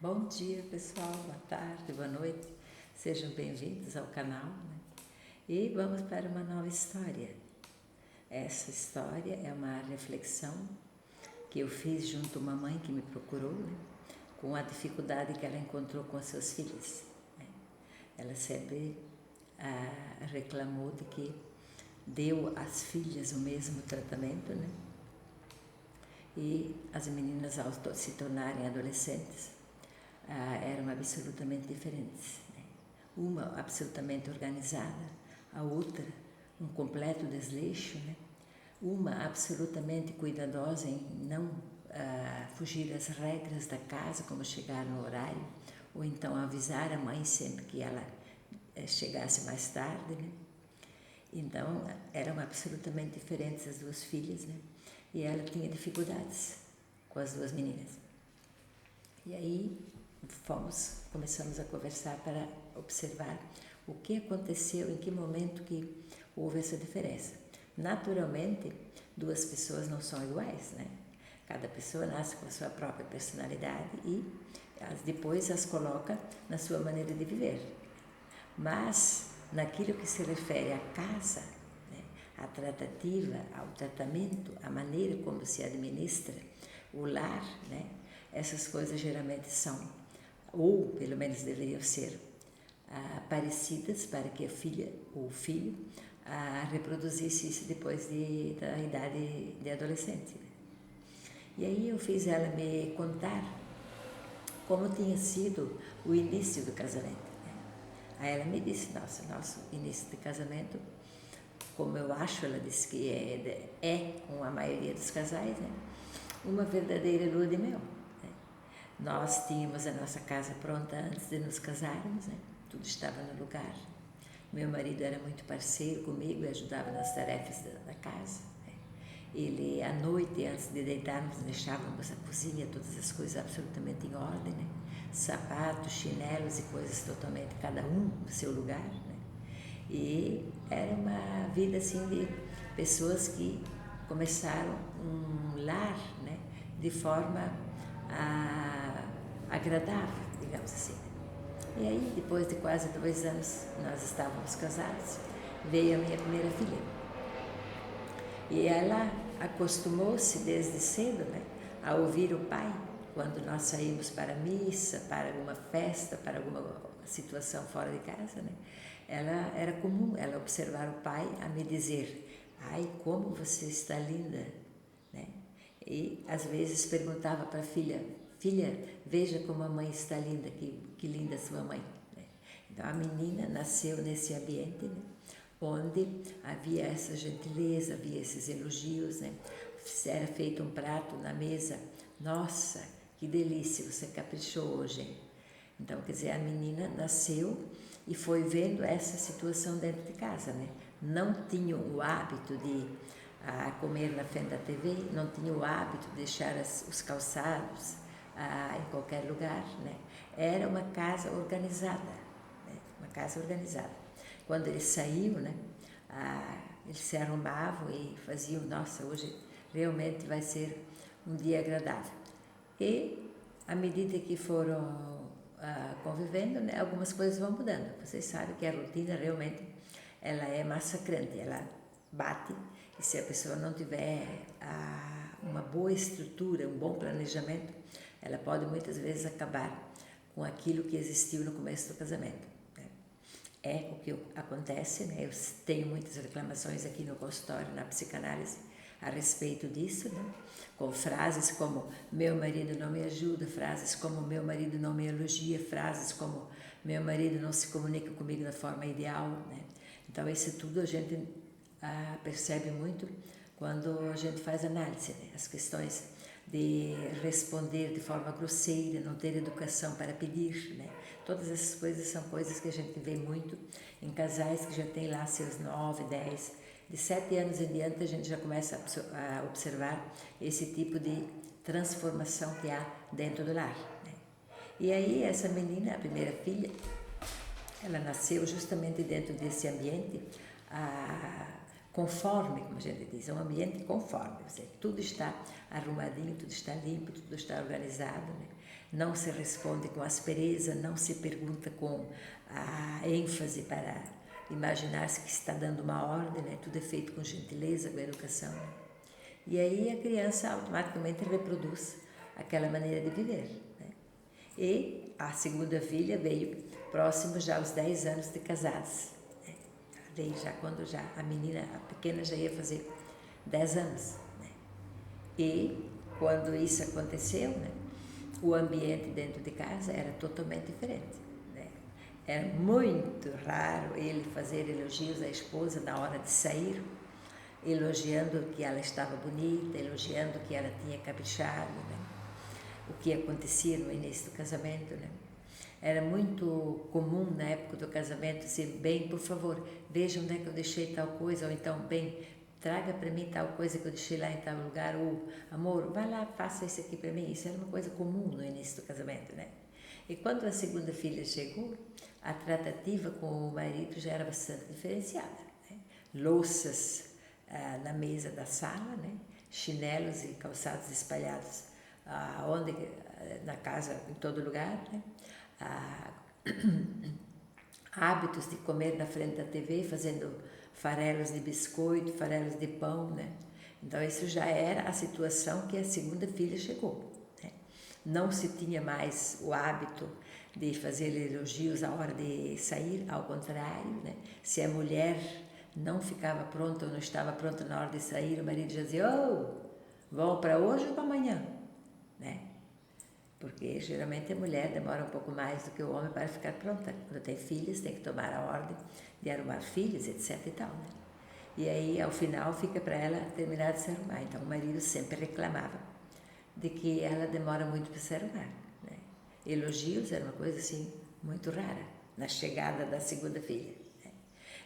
Bom dia, pessoal, boa tarde, boa noite, sejam bem-vindos ao canal, né? E vamos para uma nova história. Essa história é uma reflexão que eu fiz junto a uma mãe que me procurou, né? Com a dificuldade que ela encontrou com as suas filhas, né? Ela sempre reclamou de que deu às filhas o mesmo tratamento, né? E as meninas, ao se tornarem adolescentes, eram absolutamente diferentes, né? Uma absolutamente organizada, a outra um completo desleixo, né? Uma absolutamente cuidadosa em não fugir às regras da casa, como chegar no horário, ou então avisar a mãe sempre que ela chegasse mais tarde, né? Então eram absolutamente diferentes as duas filhas, né? E ela tinha dificuldades com as duas meninas. E aí começamos a conversar para observar o que aconteceu, em que momento que houve essa diferença. Naturalmente, duas pessoas não são iguais, né? Cada pessoa nasce com a sua própria personalidade e depois as coloca na sua maneira de viver. Mas, naquilo que se refere à casa, né, à tratativa, ao tratamento, à maneira como se administra o lar, né, essas coisas geralmente são, ou pelo menos deveriam ser, parecidas para que a filha ou o filho reproduzisse isso depois da idade de adolescente. E aí eu fiz ela me contar como tinha sido o início do casamento. Aí ela me disse, nosso início de casamento, como eu acho, ela disse que com a maioria dos casais, né, uma verdadeira lua de mel. Né? Nós tínhamos a nossa casa pronta antes de nos casarmos, né? Tudo estava no lugar. Meu marido era muito parceiro comigo e ajudava nas tarefas da casa. Né? Ele, à noite, antes de deitarmos, deixávamos a cozinha, todas as coisas absolutamente em ordem, né? Sapatos, chinelos e coisas totalmente, cada um no seu lugar, né? E era uma vida assim de pessoas que começaram um lar, né? De forma agradável, digamos assim. E aí, depois de quase 2 anos, nós estávamos casados, veio a minha primeira filha. E ela acostumou-se desde cedo, né, a ouvir o pai quando nós saímos para a missa, para alguma festa, para alguma situação fora de casa, né? Era comum ela observar o pai a me dizer: "Ai, como você está linda", né? E às vezes perguntava para a filha: "Filha, veja como a mãe está linda, que linda sua mãe", né? Então a menina nasceu nesse ambiente, né, onde havia essa gentileza, havia esses elogios, né? Era feito um prato na mesa, nossa, que delícia, você caprichou hoje, hein? Então, quer dizer, a menina nasceu e foi vendo essa situação dentro de casa, né? Não tinham o hábito de comer na frente da TV, não tinham o hábito de deixar os calçados em qualquer lugar, né? Era uma casa organizada, né? Uma casa organizada. Quando eles saíam, né? Eles se arrumavam e faziam, nossa, hoje realmente vai ser um dia agradável. E à medida que foram convivendo, né, algumas coisas vão mudando. Vocês sabem que a rotina realmente ela é massacrante, ela bate, e se a pessoa não tiver uma boa estrutura, um bom planejamento, ela pode muitas vezes acabar com aquilo que existiu no começo do casamento. Né? É o que acontece, né? Eu tenho muitas reclamações aqui no consultório, na psicanálise, a respeito disso, né? Com frases como meu marido não me ajuda, frases como meu marido não me elogia, frases como meu marido não se comunica comigo da forma ideal, né? Então isso tudo a gente percebe muito quando a gente faz análise, né? As questões de responder de forma grosseira, não ter educação para pedir, né? Todas essas coisas são coisas que a gente vê muito em casais que já têm lá seus 9, 10, de 7 anos em diante a gente já começa a observar esse tipo de transformação que há dentro do lar, né? E aí essa menina, a primeira filha, ela nasceu justamente dentro desse ambiente conforme, como a gente diz, é um ambiente conforme, ou seja, tudo está arrumadinho, tudo está limpo, tudo está organizado, né? Não se responde com aspereza, não se pergunta com a ênfase para imaginar-se que está dando uma ordem, né? Tudo é feito com gentileza, com educação. E aí a criança automaticamente reproduz aquela maneira de viver, né? E a segunda filha veio próximo já aos 10 anos de casados, né? Veio já quando já a menina, a pequena, já ia fazer 10 anos, né? E quando isso aconteceu, né, o ambiente dentro de casa era totalmente diferente, né? Era muito raro ele fazer elogios à esposa na hora de sair, elogiando que ela estava bonita, elogiando que ela tinha caprichado, né? O que acontecia no início do casamento, né? Era muito comum na época do casamento dizer, bem, por favor, veja onde é que eu deixei tal coisa, ou então, bem, traga para mim tal coisa que eu deixei lá em tal lugar, ou, amor, vai lá, faça isso aqui para mim. Isso era uma coisa comum no início do casamento, né? E quando a segunda filha chegou, a tratativa com o marido já era bastante diferenciada, né? Louças na mesa da sala, né? Chinelos e calçados espalhados onde, na casa, em todo lugar, né? Hábitos de comer na frente da TV, fazendo farelos de biscoito, farelos de pão, né? Então isso já era a situação que a segunda filha chegou, né? Não se tinha mais o hábito de fazer elogios à hora de sair, ao contrário, né? Se a mulher não ficava pronta ou não estava pronta na hora de sair, o marido já dizia, oh, vão para hoje ou para amanhã, né? Porque geralmente a mulher demora um pouco mais do que o homem para ficar pronta. Quando tem filhos, tem que tomar a ordem de arrumar filhos, etc e tal, né? E aí, ao final, fica para ela terminar de se arrumar. Então, o marido sempre reclamava de que ela demora muito para se arrumar, né? Elogios era uma coisa, assim, muito rara na chegada da segunda filha, né?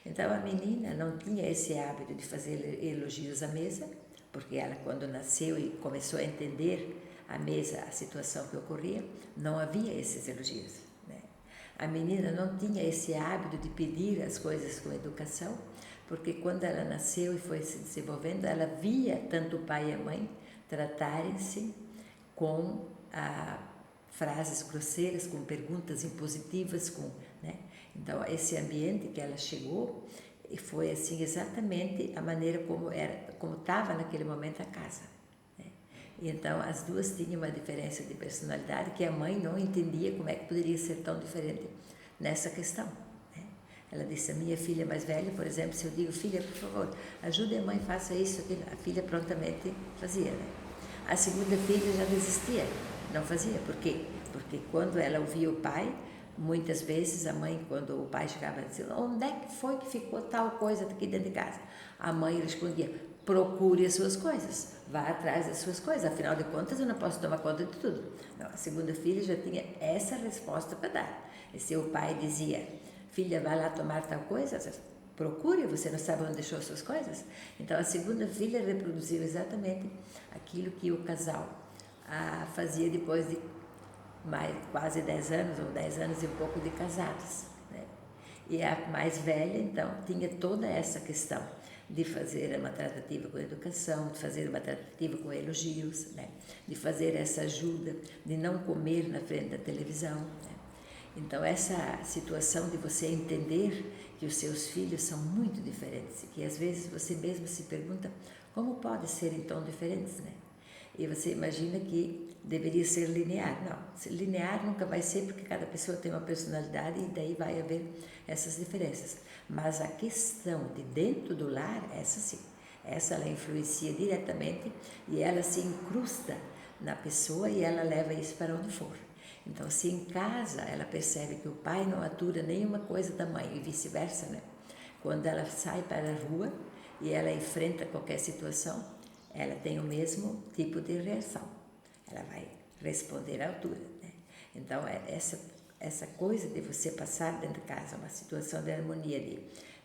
Então, a menina não tinha esse hábito de fazer elogios à mesa, porque ela, quando nasceu e começou a entender à mesa a situação que ocorria, não havia esses elogios, né? A menina não tinha esse hábito de pedir as coisas com educação, porque quando ela nasceu e foi se desenvolvendo, ela via tanto o pai e a mãe tratarem-se com frases grosseiras, com perguntas impositivas, né? Então, esse ambiente que ela chegou foi assim exatamente a maneira como estava naquele momento a casa. E então as duas tinham uma diferença de personalidade que a mãe não entendia como é que poderia ser tão diferente nessa questão, né? Ela disse, a minha filha mais velha, por exemplo, se eu digo, filha, por favor, ajude a mãe, faça isso, aquilo, a filha prontamente fazia, né? A segunda filha já desistia, não fazia. Por quê? Porque quando ela ouvia o pai, muitas vezes a mãe, quando o pai chegava, dizia, onde é que foi que ficou tal coisa aqui dentro de casa? A mãe respondia, procure as suas coisas, vá atrás das suas coisas, afinal de contas eu não posso tomar conta de tudo. Não, a segunda filha já tinha essa resposta para dar. E se o pai dizia, filha, vai lá tomar tal coisa, procure, você não sabe onde deixou as suas coisas? Então a segunda filha reproduziu exatamente aquilo que o casal fazia depois de quase 10 anos, ou 10 anos e um pouco de casados, né? E a mais velha, então, tinha toda essa questão de fazer uma tratativa com educação, de fazer uma tratativa com elogios, né? De fazer essa ajuda, de não comer na frente da televisão, né? Então, essa situação de você entender que os seus filhos são muito diferentes, que às vezes você mesmo se pergunta como pode serem tão diferentes, né? E você imagina que deveria ser linear. Não, linear nunca vai ser, porque cada pessoa tem uma personalidade e daí vai haver essas diferenças. Mas a questão de dentro do lar, essa sim, essa ela influencia diretamente e ela se incrusta na pessoa e ela leva isso para onde for. Então, se em casa ela percebe que o pai não atura nenhuma coisa da mãe e vice-versa, né? Quando ela sai para a rua e ela enfrenta qualquer situação, ela tem o mesmo tipo de reação. Ela vai responder à altura, né? Então, essa coisa de você passar dentro de casa uma situação de harmonia,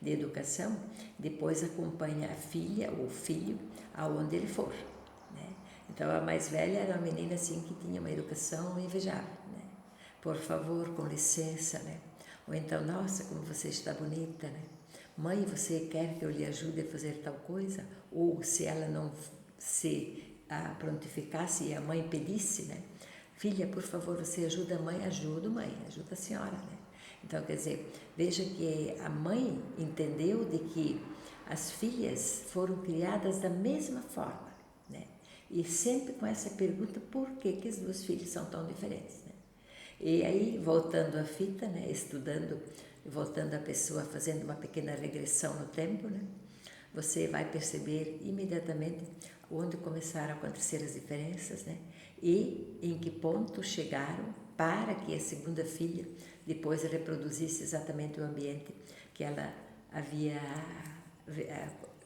de educação, depois acompanha a filha ou o filho aonde ele for, né? Então, a mais velha era uma menina assim que tinha uma educação invejável, né? Por favor, com licença, né? Ou então, nossa, como você está bonita, né? Mãe, você quer que eu lhe ajude a fazer tal coisa? Ou se ela não se prontificasse e a mãe pedisse, né? Filha, por favor, você ajuda a mãe? Ajuda a senhora, né? Então, quer dizer, veja que a mãe entendeu de que as filhas foram criadas da mesma forma, né? E sempre com essa pergunta, por que as duas filhas são tão diferentes, né? E aí, voltando à fita, né? Estudando, voltando a pessoa, fazendo uma pequena regressão no tempo, né? Você vai perceber imediatamente onde começaram a acontecer as diferenças, né? E em que ponto chegaram para que a segunda filha depois reproduzisse exatamente o ambiente que ela havia,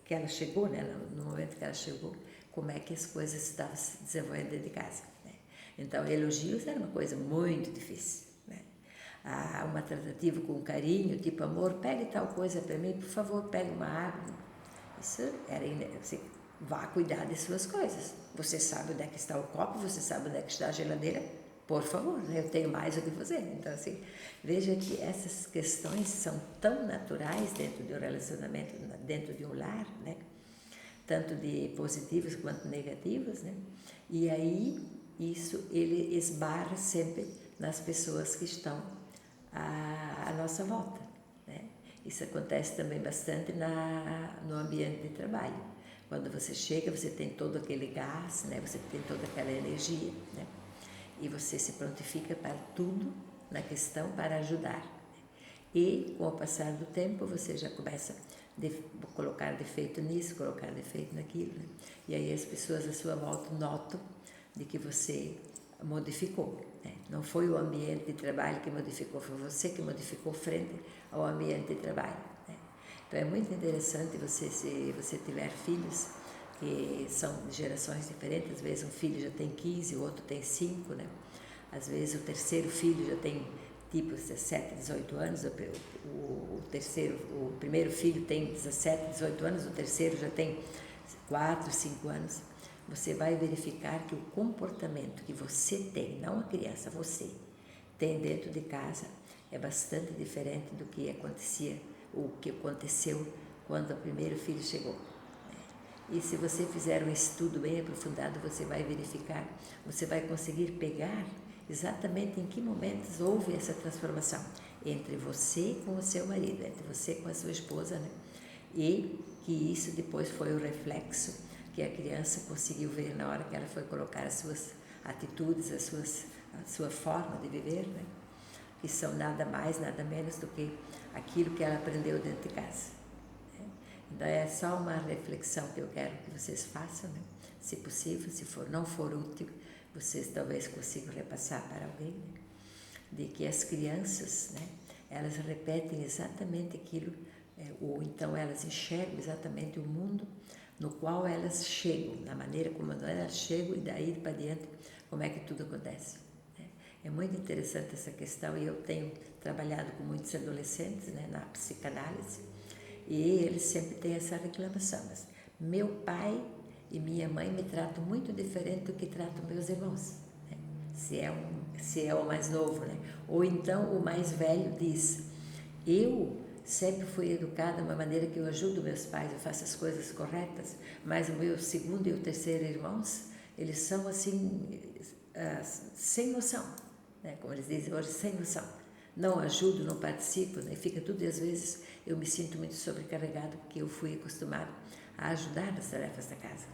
que ela chegou, né? No momento que ela chegou, como é que as coisas estavam se desenvolvendo dentro de casa, né? Então, elogios era uma coisa muito difícil, né? Uma tratativa com carinho, tipo, amor, pegue tal coisa para mim, por favor, pegue uma água. Isso era, assim, vá cuidar de suas coisas. Você sabe onde é que está o copo, você sabe onde é que está a geladeira, por favor, eu tenho mais o que fazer. Então, assim, veja que essas questões são tão naturais dentro de um relacionamento, dentro de um lar, né? Tanto de positivos quanto negativos, né? E aí, isso ele esbarra sempre nas pessoas que estão à nossa volta, né? Isso acontece também bastante no ambiente de trabalho. Quando você chega, você tem todo aquele gás, né? Você tem toda aquela energia, né? E você se prontifica para tudo na questão para ajudar. E, com o passar do tempo, você já começa a colocar defeito nisso, colocar defeito naquilo, né? E aí as pessoas à sua volta notam de que você modificou, né? Não foi o ambiente de trabalho que modificou, foi você que modificou frente ao ambiente de trabalho, né? Então é muito interessante você, se você tiver filhos que são de gerações diferentes, às vezes um filho já tem 15, o outro tem 5, né? Às vezes o terceiro filho já tem tipo 17, 18 anos, o primeiro filho tem 17, 18 anos, o terceiro já tem 4, 5 anos. Você vai verificar que o comportamento que você tem, não a criança, você tem dentro de casa é bastante diferente do que acontecia, o que aconteceu quando o primeiro filho chegou. E se você fizer um estudo bem aprofundado, você vai verificar, você vai conseguir pegar exatamente em que momentos houve essa transformação entre você com o seu marido, entre você com a sua esposa, né? E que isso depois foi o reflexo que a criança conseguiu ver na hora que ela foi colocar as suas atitudes, a sua forma de viver, né? Que são nada mais, nada menos do que aquilo que ela aprendeu dentro de casa. Então é só uma reflexão que eu quero que vocês façam, né? Se possível, se não for útil, vocês talvez consigam repassar para alguém, né? De que as crianças, né, elas repetem exatamente aquilo, ou então elas enxergam exatamente o mundo no qual elas chegam, na maneira como elas chegam e daí para diante como é que tudo acontece, né? É muito interessante essa questão e eu tenho trabalhado com muitos adolescentes, né, na psicanálise, e eles sempre têm essa reclamação, mas meu pai e minha mãe me tratam muito diferente do que tratam meus irmãos, né? Se é o mais novo, né? Ou então o mais velho diz, eu sempre fui educada de uma maneira que eu ajudo meus pais, eu faço as coisas corretas, mas o meu segundo e o terceiro irmãos, eles são assim, sem noção, né? Como eles dizem hoje, sem noção. Não ajudo, não participo, né? Fica tudo, e às vezes eu me sinto muito sobrecarregado porque eu fui acostumado a ajudar nas tarefas da casa.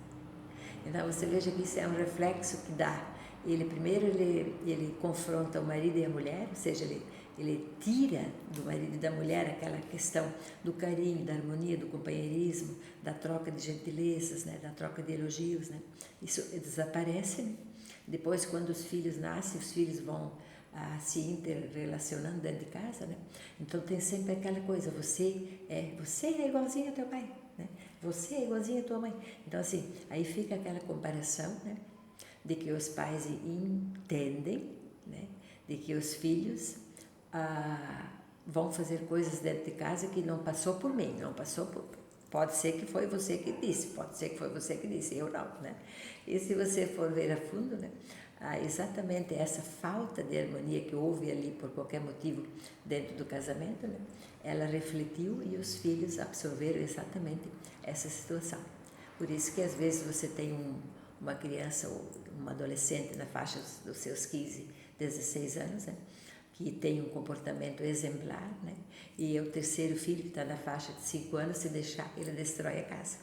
Então você veja que isso é um reflexo que dá. Ele confronta o marido e a mulher, ou seja, ele tira do marido e da mulher aquela questão do carinho, da harmonia, do companheirismo, da troca de gentilezas, né? Da troca de elogios, né? Isso desaparece, né? Depois, quando os filhos nascem, os filhos vão se interrelacionando dentro de casa, né? Então tem sempre aquela coisa, você é igualzinho ao teu pai, né? Você é igualzinho à tua mãe. Então assim, aí fica aquela comparação, né? De que os pais entendem, né? De que os filhos vão fazer coisas dentro de casa que não passou por mim, não passou por... Pode ser que foi você que disse, pode ser que foi você que disse, eu não, né? E se você for ver a fundo, né? Exatamente essa falta de harmonia que houve ali por qualquer motivo dentro do casamento, né? Ela refletiu e os filhos absorveram exatamente essa situação. Por isso que às vezes você tem uma criança ou uma adolescente na faixa dos seus 15, 16 anos, né? Que tem um comportamento exemplar, né? E o terceiro filho, que está na faixa de 5 anos, se deixar, ele destrói a casa.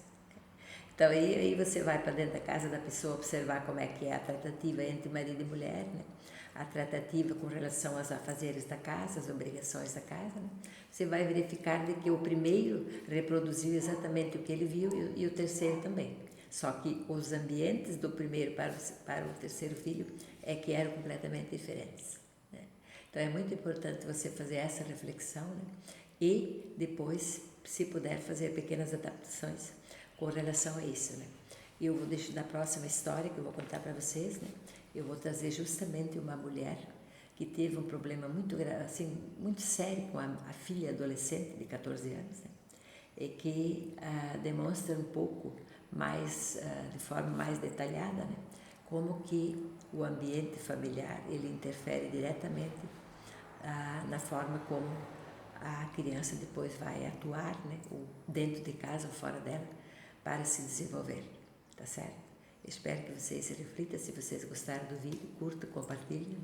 Então aí você vai para dentro da casa da pessoa observar como é que é a tratativa entre marido e mulher, né? A tratativa com relação aos afazeres da casa, as obrigações da casa, né? Você vai verificar de que o primeiro reproduziu exatamente o que ele viu e o terceiro também. Só que os ambientes do primeiro para o terceiro filho é que eram completamente diferentes, né? Então é muito importante você fazer essa reflexão, né? E depois, se puder, fazer pequenas adaptações com relação a isso, né? Eu vou deixar na próxima história que eu vou contar para vocês, né? Eu vou trazer justamente uma mulher que teve um problema muito grave, assim, muito sério com a filha adolescente de 14 anos, né? E que demonstra um pouco mais, de forma mais detalhada, né? Como que o ambiente familiar ele interfere diretamente na forma como a criança depois vai atuar, né? Ou dentro de casa ou fora dela, para se desenvolver, tá certo? Espero que vocês reflitam. Se vocês gostaram do vídeo, curtam, compartilhem,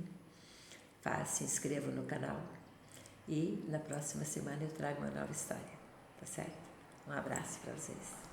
se inscrevam no canal e na próxima semana eu trago uma nova história, tá certo? Um abraço para vocês.